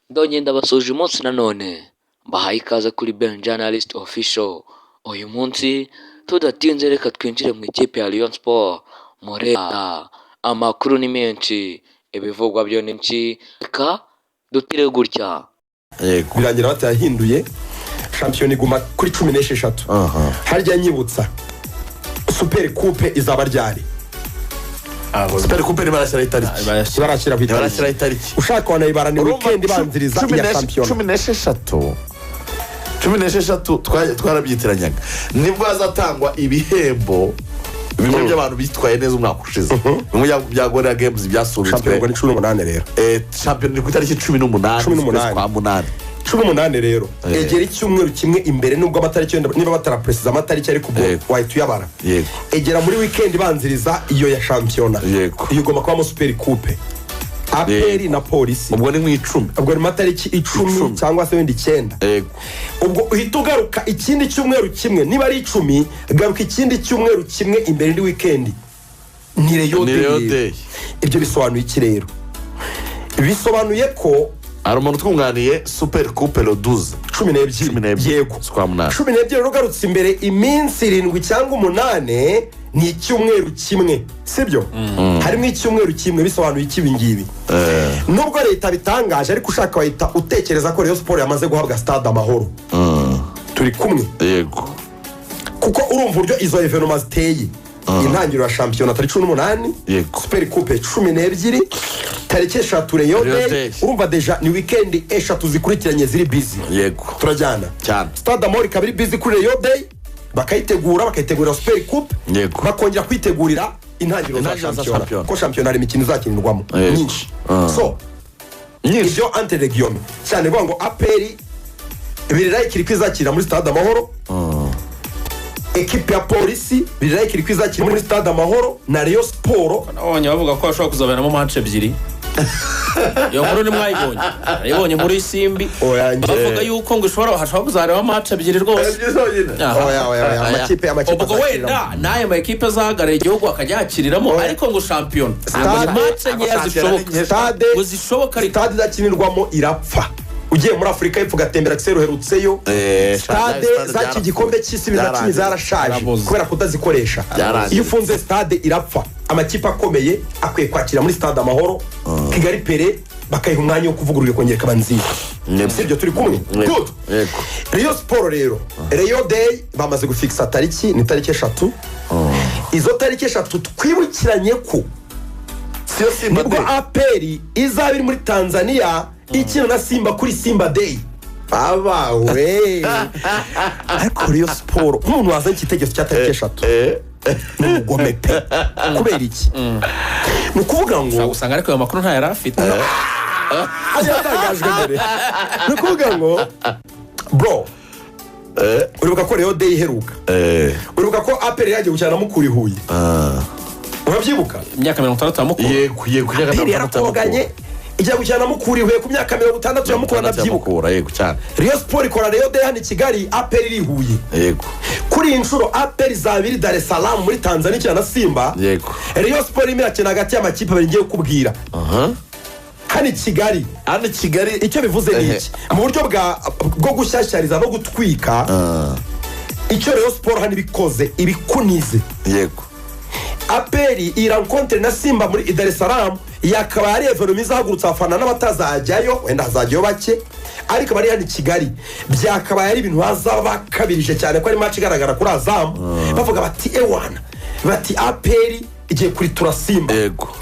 ndongeye ndabasuje umunsi nanone mbahaye ikaze kuri Ben Journalist Official. Uyu munsi tudatinze reka twinjire mu ikipe ya Rayon Sport. Mureba amakuru ni menshi, ibivugwa byo ni byinshi, reka dutire gutya. Birangira batahinduye shampiyona iguma kuri 16. Harya nyibutsa Super Coupe izaba ryari? Super Coupe ni barashyira itariki. Ushaka wanayibara ni weekend ibanziriza ya shampiyona 16 twarabyitiranya nibwo hazatangwa ibihembo bimwe by'abantu bitwaye neza umwaka ushize bimwe bya Gorilla Games byasubitswe. Shampiyona ni 18 rero. Shampiyona ni ku itariki 18 kwa munani 18 rero. Egera icyumweru kimwe imbere nubwo amatariki niba batarapresiza amatariki ariko wahita uyabara. Egera muri weekend ibanziriza iyo ya shampiyona. Iyo goma kwa Super Coupe APR na Polisi. Ubwo ni mu 10. Ubwo ni matariki 10 cyangwa se wenda 9. Ubwo uhita ugaruka ikindi cyumweru kimwe niba ari 10 garuka ikindi cyumweru kimwe imbere ni weekend. Ni Rayon Day. Ibyo bisobanuye iki rero? Bisobanuye ko hari umuntu twunganiye Super Coupe le 12 12 yego kwa munani 12 rero garutse imbere iminsi 7 cyangwa 8 ni icyumweru kimwe sibyo. Harimo icyumweru kimwe bisobanuye iki bingibi. Nubwo leta bitangaje ariko ushaka wahita utekereza ko Rayon Sport yamaze guhabwa stade Amahoro. Turi kumwe yego kuko urumva uryo izo evenement ziteye. Intangiriro ya shampiyona tariki 18 Super Coupe 12 tariki 3 Rayon Day. Urumva deja ni weekend 3 zikurikiranye ziri busy. Yego turajyana cyane. Stade Amahoro kabiri busy kuri Rayon Day bakayitegura Super Coupe bakongera kwitegurira intangiriro za shampiyona ko shampiyona ari imikino izakinirwamo nyinshi. So ibyo entre region cyane ngo APR birirayi kwizakira muri Stade Amahoro. Ekipe ya Polisi birirayi kwizakira muri Stade Amahoro na Rayon Sport. Nabonye bavuga ko bashobora kuzaberamo match ebyiri. Yo nkuru ni mwayibonye. Ayibonye muri Simbi. Bavuga yuko ngo hashobora kuzareba match ebyiri rwose. Amakipe ubwo wenda naye ama ekipe zahagarara igihugu akajyakiriramo ariko ngo champion match enye zishoboka stade izakinirwamo irapfa. Ugiye muri Afrika y'Epfo gatembera Kisero herutseyo stade zaki gikombe cy'isi bizakinyi zarashaje kubera kutazikoresha. Iyo ufunze stade irapfa. Amakipe akomeye akwiye kwakira muri Stade Amahoro Kigali Pere bakayiha umwanya wo kuvugurura kongera kabanzi. Sibyo turi kumwe. Good. Rayon Sport rero Rayon Day bamaze gufixa tariki ni tariki 3. Izo tariki 3 twibukiranye ko nibwo APR izabiri muri Tanzania ikina na Simba kuri Simba Day. Abawe ariko Rayon Sport umuntu wazanye ikitegeko cya tariki 3 n'umugome pe kubera iki ni ukuvuga ngo usanga ariko ayo makuru nta yari afite ayatangajwe mbere ni ukuvuga ngo bro uribuka ko Rayon Day iheruka uribuka ko APR yagiye gukina na Mukura i Huye urabyibuka imyaka 60 ya Mukura yego yarakoganye ijya gukina na Mukura i Huye ku myaka 60 ya Mukura nabyibuka yego cyane. Rayon Sport ikora Rayon Day hano i Kigali APR iri Huye yego kuri inshuro APR zabiri Dar es Salaam muri Tanzania cyana Simba yego Rayon Sport imyakina hagati y'amakipe abiri ngiye kubwira hano i Kigali icyo bivuze ni iki mu buryo bwo gushyashyariza no gutwika icyo Rayon Sport hano ibikoze ibikunize yego APR irankontre na Simba muri Dar es Salaam yakaba ari evenement izahagurutsa afana n'abatazajyayo wenda hazajyayo bake ariko bari hano i Kigali byakaba ari ibintu hazaba kabirije cyane ko ari match igaragara kuri Azam bavuga bati ewana bati APR igiye kuri Simba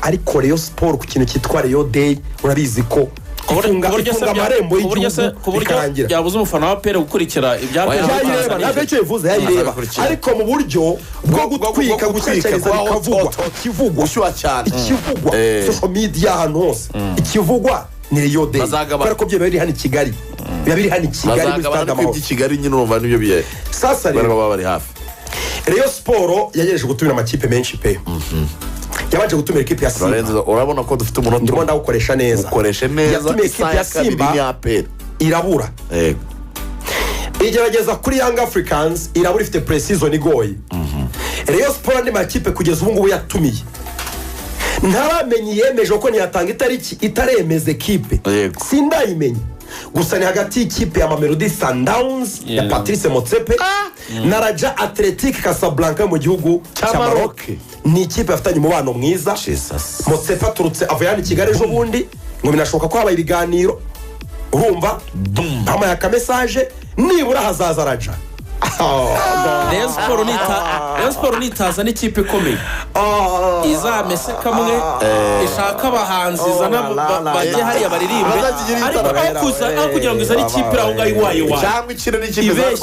ariko Rayon Sport ku kintu cyitwa Rayon Day urabizi ko ifunga amarembo y'igihugu ikarangira yabuze umufana wa APR gukurikira ibyareba ntabwo icyo bivuze yayireba ariko mu buryo bwo gutwika gushyakiriza ikivugwa ikivugwa social media ahantu hose ikivugwa ni Rayon Day kubera ko byo biri hano i Kigali biri hano i Kigali muri Stade Amahoro Kigali nyine urumva nibyo biye sasa rero bari hafi. Rayon Sport yagejeje gutumira amakipe menshi pe yabaje gutumira ikipe ya Simba. Urabona ko dufite umuntu ndimo ndawukoresha neza yatumiye ikipe ya Simba irabura igerageza kuri Young Africans irabura ifite pre-season igoye. Rayon Sport ni makipe kugeza ubu ngubu yatumiye ntaramenye yemeje ko ntiyatanga itariki itaremeze kipe sindayimenye gusa ni hagati y'ikipe ya Mamelodi Sundowns ya Patrice Motsepe na Raja Athletic Casablanca mu gihugu cya Maroc. Ni ikipe yafitanye umubano mwiza. Motsepe aturutse avuye hano i Kigali ejo bundi ngo binashoboka ko habaye ibiganiro, urumva bamuhaye akamesaje nibura hazaza Raja. Rayon Sport nitaza n'ikipe ikomeye izamese kamwe ishaka abahanzi izana bajye hariya baririmbe, ariko aho kugira ngo izane ikipe aho ngaho iwayo cyangwa ikino n'ikipe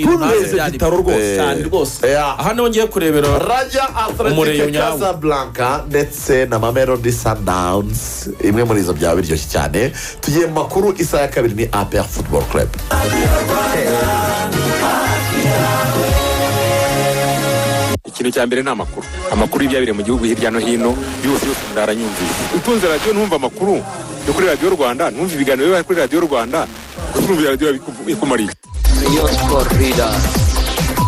Tuneze Vitaro rwose cyane rwose. Aha niho ngiye kurebera Raja Athletic Casablanca ndetse na Mamelodi Sundowns, imwe muri izo byaba biryoshye cyane. Tugiye mu makuru, isaha ya kabiri ni APR Football Club. Ikintu cya mbere ni amakuru y'ibyabire mu gihugu hirya no hino yose ndaranyumvise. Utunze radio numva amakuru yo kuri Radio Rwanda, numva ibiganiro biba kuri Radio Rwanda, numva radio bikumariye. Rayon Sport Leader,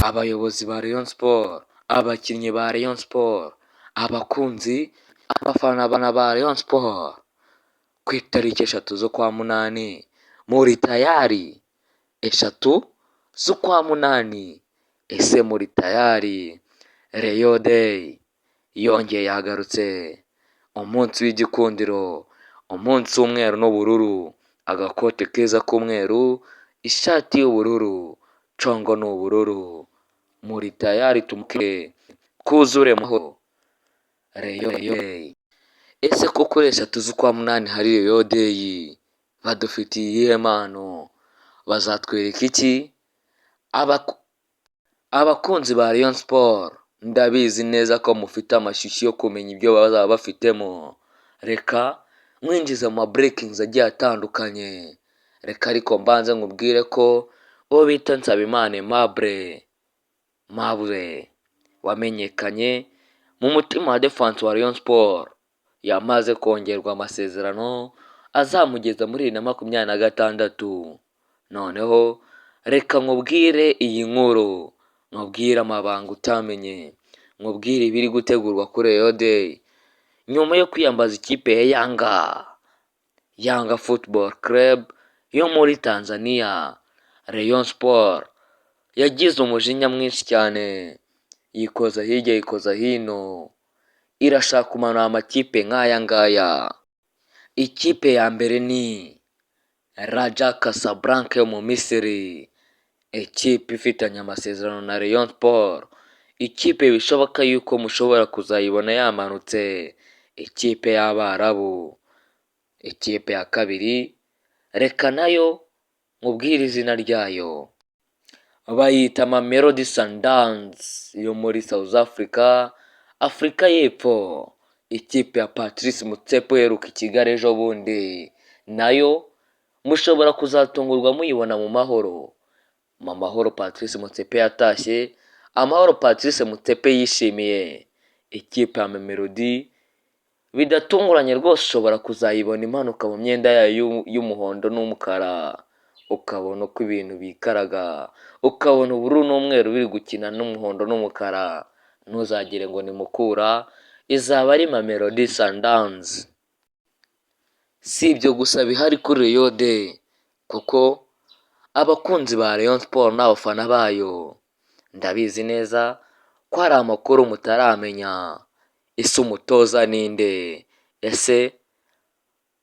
abayobozi ba Rayon Sport, abakinnyi ba Rayon Sport, abakunzi, abafana ba Rayon Sport, ku itariki 3 z'ukwa munani muri tayari 3 z'ukwa munani. Ese muri tayari? Rayon Day yongeye yagarutse, umunsi w'igikundiro, umunsi w'umweru n'ubururu, agakote keza k'umweru, ishati y'ubururu, congo n'ubururu. Muri tayari tumuke kuzure maho Rayon Day. Ese koko kuri 3 z'ukwa munani hari Rayon Day, badufitiye iyihe mpano? Bazatwereka iki? Abakunzi ba Rayon Sport, ndabizi neza ko mufite amashyushyu yo kumenya ibyo bazaba bafitemo. Reka mwinjiza mu breakings agiye atandukanye. Reka ariko mbanze nkubwire ko uwo bita Nsabimana Mabure wamenyekanye mu mutima wa defense wa Rayon Sport, yamaze kongerwa amasezerano azamugeza muri 2026. Noneho reka nkubwire iyi nkuru, nkubwire amabanga utamenye, nkubwire ibiri gutegurwa kuri Rayon Day nyuma yo kwiyambaza ikipe ya Yanga Football Club yo muri Tanzania. Rayon Sport yagize umujinya mwinshi cyane, yikoza hirya yikoza hino, irashaka kumanura amakipe nk'aya ngaya. Ikipe ya mbere ni Raja Casablanca yo mu Misiri, ikipe ifitanye amasezerano na Rayon Sport, ikipe bishoboka yuko mushobora kuzayibona yamanutse, ikipe y'Abarabu. Ikipe ya kabiri, reka nayo nkubwire izina ryayo, bayita Mamelodi Sundowns yo muri South Africa, Afurika y'Epfo. Ikipe ya Patrice Motsepe uheruka i Kigali ejo bundi, nayo mushobora kuzatungurwa muyibona mu mahoro. Patrice Motsepe yatashye amahoro. Patrice Motsepe yishimiye ikipe ya Mamelodi, bidatunguranye rwose ushobora kuzayibona impanuka mu myenda yayo y'umuhondo n'umukara, ukabona uko ibintu bikaraga, ukabona ubururu n'umweru biri gukina n'umuhondo n'umukara. Ntuzagire ngo ni Mukura, izaba ari Mamelodi Sundowns. Si ibyo gusa bihari kuri Rayon Day, kuko abakunzi ba Rayon Sport n'abafana bayo ndabizi neza ko hari amakuru mutaramenya. Ese umutoza ninde? Ese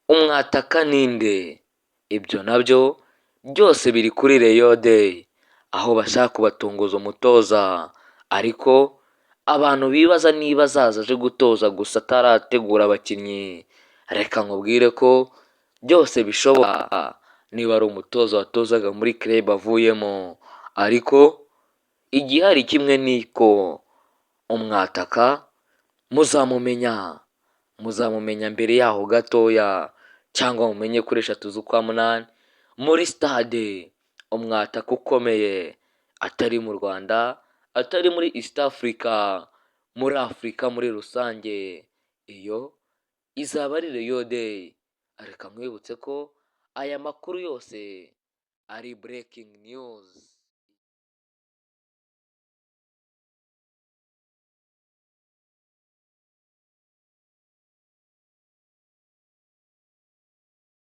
umwataka ninde? Ibyo nabyo byose biri kuri Rayon Day, aho bashaka kubatunguza umutoza, ariko abantu bibaza niba azaza aje gutoza gusa atarategura abakinnyi. Reka nkubwire ko byose bishoboka niba ari umutoza watozaga muri club avuyemo, ariko igihari kimwe niko umwataka muzamumenya mbere yaho gatoya, cyangwa mumenye kuri 3 z'ukwa munani muri stade. Umwataka ukomeye, atari mu Rwanda, atari muri East Africa, muri Afurika muri rusange. Iyo izaba ari Rayon Day. Reka nkwibutse ko aya makuru yose ari breaking news.